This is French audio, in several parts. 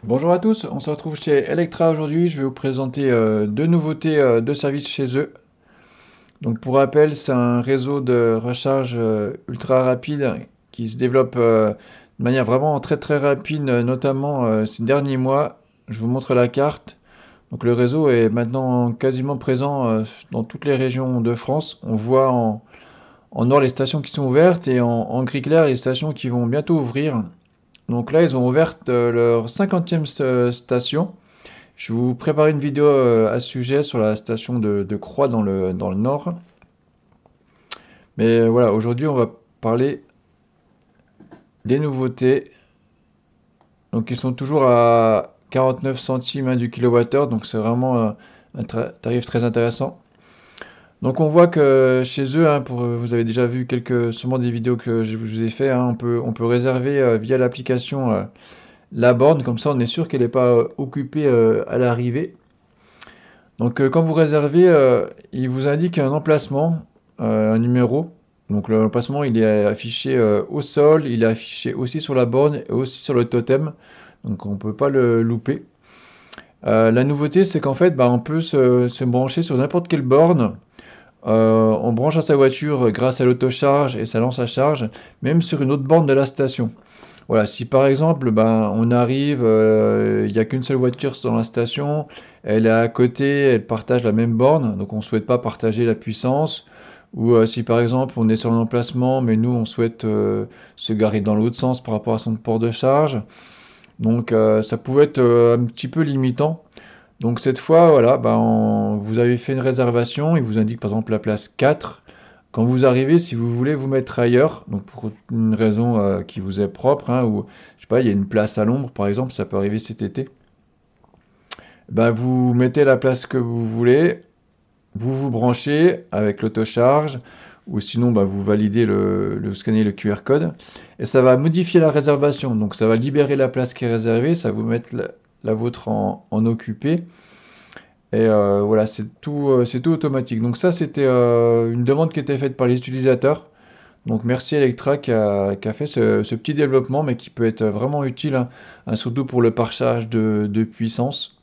Bonjour à tous, on se retrouve chez Electra aujourd'hui. Je vais vous présenter deux nouveautés de services chez eux. Donc pour rappel, c'est un réseau de recharge ultra rapide qui se développe de manière vraiment très très rapide, notamment ces derniers mois. Je vous montre la carte. Donc le réseau est maintenant quasiment présent dans toutes les régions de France. On voit en or les stations qui sont ouvertes et en gris clair les stations qui vont bientôt ouvrir. Donc là, ils ont ouvert leur 50e station. Je vais vous préparer une vidéo à ce sujet sur la station de Croix dans le nord. Mais voilà, aujourd'hui, on va parler des nouveautés. Donc, ils sont toujours à 49 centimes du kilowattheure. Donc, c'est vraiment un tarif très intéressant. Donc, on voit que chez eux, hein, vous avez déjà vu sûrement des vidéos que je vous ai fait, hein, on peut réserver via l'application la borne. Comme ça, on est sûr qu'elle n'est pas occupée à l'arrivée. Donc quand vous réservez, il vous indique un emplacement, un numéro. Donc l'emplacement, il est affiché au sol, il est affiché aussi sur la borne et aussi sur le totem. Donc on ne peut pas le louper. La nouveauté, c'est qu'en fait, bah, on peut se brancher sur n'importe quelle borne. On branche à sa voiture grâce à l'autocharge et ça lance la charge, même sur une autre borne de la station. Voilà, si par exemple, ben, on arrive, il n'y a qu'une seule voiture dans la station, elle est à côté, elle partage la même borne, donc on ne souhaite pas partager la puissance. Ou si par exemple on est sur un emplacement, mais nous on souhaite se garer dans l'autre sens par rapport à son port de charge. Donc ça pouvait être un petit peu limitant. Donc cette fois, voilà, ben, vous avez fait une réservation, il vous indique par exemple la place 4. Quand vous arrivez, si vous voulez vous mettre ailleurs, donc pour une raison qui vous est propre, hein, ou je sais pas, il y a une place à l'ombre par exemple, ça peut arriver cet été, ben, vous mettez la place que vous voulez, vous vous branchez avec l'autocharge, ou sinon ben, vous validez le scanner le QR code, et ça va modifier la réservation. Donc ça va libérer la place qui est réservée, ça va vous mettre la vôtre en occupé. Et voilà, c'est tout automatique. Donc ça, c'était une demande qui était faite par les utilisateurs. Donc merci Electra qui a fait ce petit développement, mais qui peut être vraiment utile, hein, surtout pour le partage de puissance.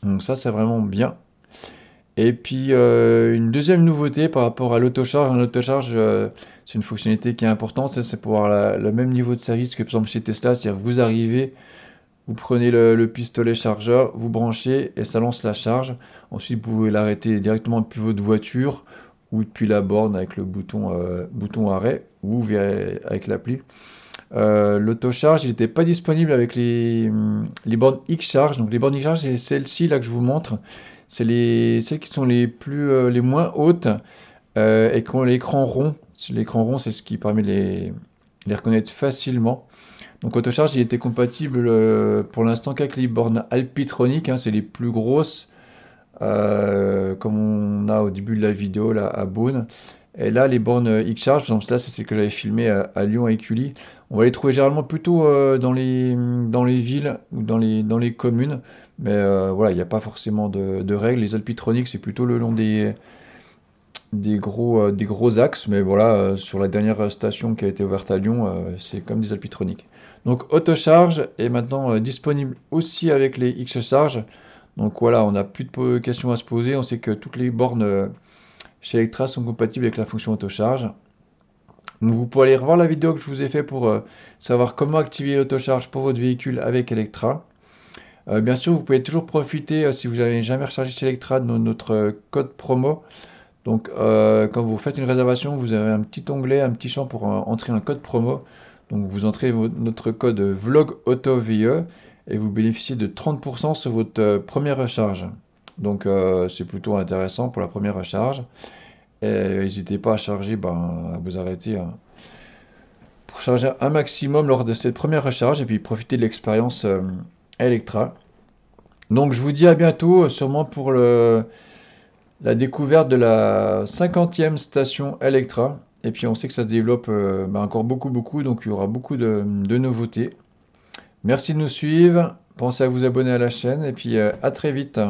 Donc ça, c'est vraiment bien. Et puis une deuxième nouveauté par rapport à l'autocharge. L'autocharge, c'est une fonctionnalité qui est importante. Ça, c'est pour avoir le même niveau de service que par exemple chez Tesla. C'est-à-dire que vous arrivez, vous prenez le pistolet chargeur, vous branchez et ça lance la charge. Ensuite, vous pouvez l'arrêter directement depuis votre voiture ou depuis la borne avec le bouton arrêt ou avec l'appli. L'autocharge, il n'était pas disponible avec les bornes X-Charge. Donc les bornes X-Charge, c'est celles-ci là que je vous montre. C'est celles qui sont les moins hautes et qui ont l'écran rond. L'écran rond, c'est ce qui permet de les reconnaître facilement. Donc Autocharge, il était compatible pour l'instant qu'avec les bornes Alpitronic, hein, c'est les plus grosses, comme on a au début de la vidéo là, à Beaune. Et là, les bornes X-Charge, par exemple, là, c'est celles que j'avais filmées à Lyon et Cully. On va les trouver généralement plutôt dans les villes ou dans les communes. Mais voilà, il n'y a pas forcément de règles. Les Alpitronic, c'est plutôt le long des gros axes, mais voilà, sur la dernière station qui a été ouverte à Lyon, c'est comme des Alpitronic. Donc Autocharge est maintenant disponible aussi avec les X-Charge. Donc voilà, on n'a plus de questions à se poser. On sait que toutes les bornes chez Electra sont compatibles avec la fonction Autocharge. Donc vous pouvez aller revoir la vidéo que je vous ai fait pour savoir comment activer l'autocharge pour votre véhicule avec Electra. Bien sûr, vous pouvez toujours profiter, si vous n'avez jamais rechargé chez Electra, de notre code promo. Donc, quand vous faites une réservation, vous avez un petit onglet, un petit champ pour entrer un code promo. Donc, vous entrez notre code VLOGAutoVE et vous bénéficiez de 30% sur votre première recharge. Donc, c'est plutôt intéressant pour la première recharge. Et n'hésitez pas à charger, ben, à vous arrêter hein, pour charger un maximum lors de cette première recharge et puis profiter de l'expérience Electra. Donc, je vous dis à bientôt, sûrement pour la découverte de la 50e station Electra. Et puis on sait que ça se développe encore beaucoup, beaucoup, donc il y aura beaucoup de nouveautés. Merci de nous suivre, pensez à vous abonner à la chaîne, et puis à très vite.